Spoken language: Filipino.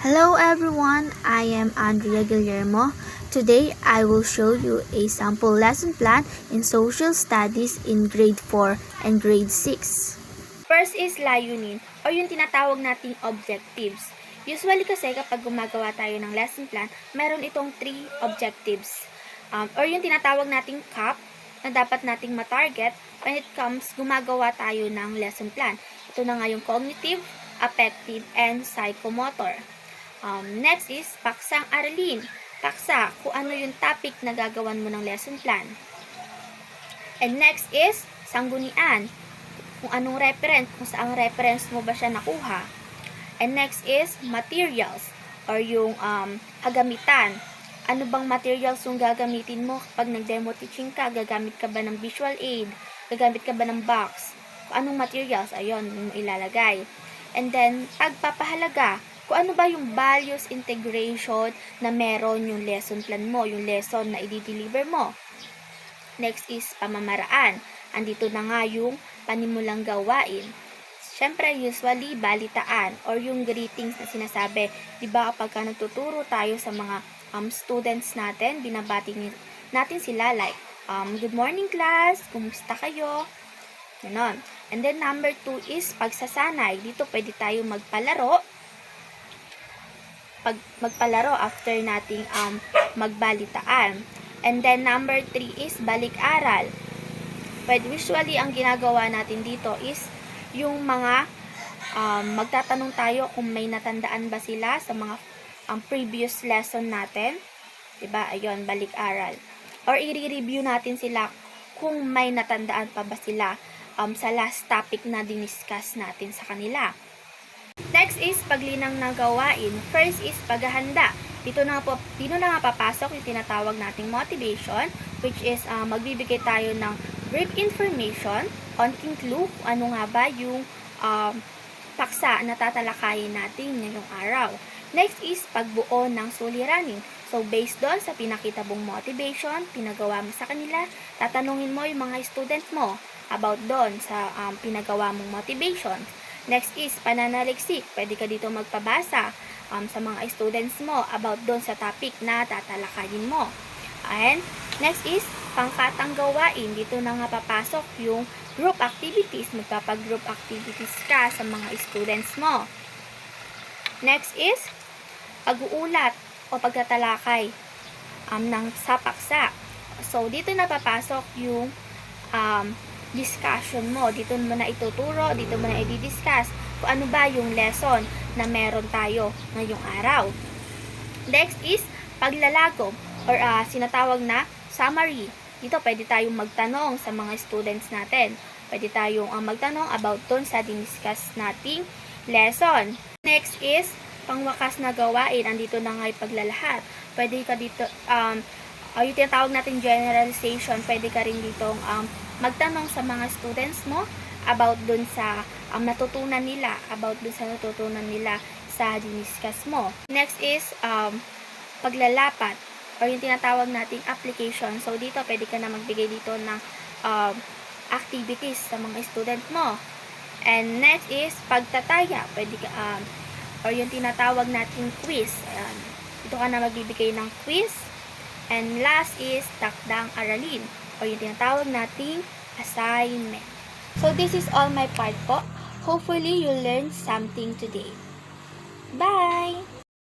Hello everyone, I am Andrea Guillermo. Today, I will show you a sample lesson plan in Social Studies in Grade 4 and Grade 6. First is layunin o yung tinatawag nating objectives. Usually kasi kapag gumagawa tayo ng lesson plan, meron itong 3 objectives. Or yung tinatawag nating CAP na dapat nating matarget when it comes gumagawa tayo ng lesson plan. Ito na nga yung cognitive, affective, and psychomotor. Next is paksang aralin. Paksa, kung ano yung topic na gagawan mo ng lesson plan. And next is sanggunian. Kung anong reference, kung saang reference mo ba siya nakuha. And next is materials or yung kagamitan. Ano bang materials yung gagamitin mo kapag nag-demo teaching ka? Gagamit ka ba ng visual aid? Gagamit ka ba ng box? Kung anong materials, ayun, yung ilalagay. And then, pagpapahalaga. Kung ano ba yung values integration na meron yung lesson plan mo, yung lesson na i-deliver mo. Next is pamamaraan. Andito na nga yung panimulang gawain. Siyempre, usually, balitaan or yung greetings na sinasabi. Diba kapag nagtuturo tayo sa mga students natin, binabati natin sila like, good morning class, kumusta kayo? Ganon. And then number 2 is pagsasanay. Dito pwede tayo magpalaro after nating magbalitaan. And then number 3 is balik-aral. Pwede usually ang ginagawa natin dito is yung mga magtatanong tayo kung may natandaan ba sila sa mga previous lesson natin. Diba? Ayun, balik-aral. Or i-review natin sila kung may natandaan pa ba sila sa last topic na diniscuss natin sa kanila. Next is paglinang ng gawain. First is paghahanda. Dito na nga papasok yung tinatawag nating motivation, which is magbibigay tayo ng brief information, konting clue, ano nga ba yung paksa na tatalakayin natin ngayong araw. Next is pagbuo ng suliranin. So, based doon sa pinakita mong motivation, pinagawa mo sa kanila, tatanungin mo yung mga student mo about doon sa pinagawa mong motivation. Next is pananaliksik. Pwede ka dito magpabasa sa mga students mo about doon sa topic na tatalakayin mo. And next is pangkatang gawain. Dito na nga papasok yung group activities. Magpapag-group activities ka sa mga students mo. Next is pag-uulat o pagtatalakay sa paksa. So, dito na papasok yung discussion mo. Dito mo na ituturo, dito mo na i-discuss kung ano ba yung lesson na meron tayo ngayong araw. Next is paglalagom or sinatawag na summary. Dito pwede tayong magtanong sa mga students natin. Pwede tayong magtanong about dun sa diniscuss nating lesson. Next is pangwakas na gawain. Andito na nga yung paglalahat. Pwede ka dito yung tinatawag natin generalization. Pwede ka rin dito magtanong sa mga students mo about dun sa natutunan nila, sa diniscuss mo. Next is paglalapat or yung tinatawag nating application. So, dito pwede ka na magbigay dito ng activities sa mga student mo. And next is pagtataya. Pwede ka, or yung tinatawag nating quiz. Ayan. Dito ka na magbibigay ng quiz. And last is takdang aralin o yung tinatawag nating assignment. So, this is all my part po. Hopefully, you learned something today. Bye!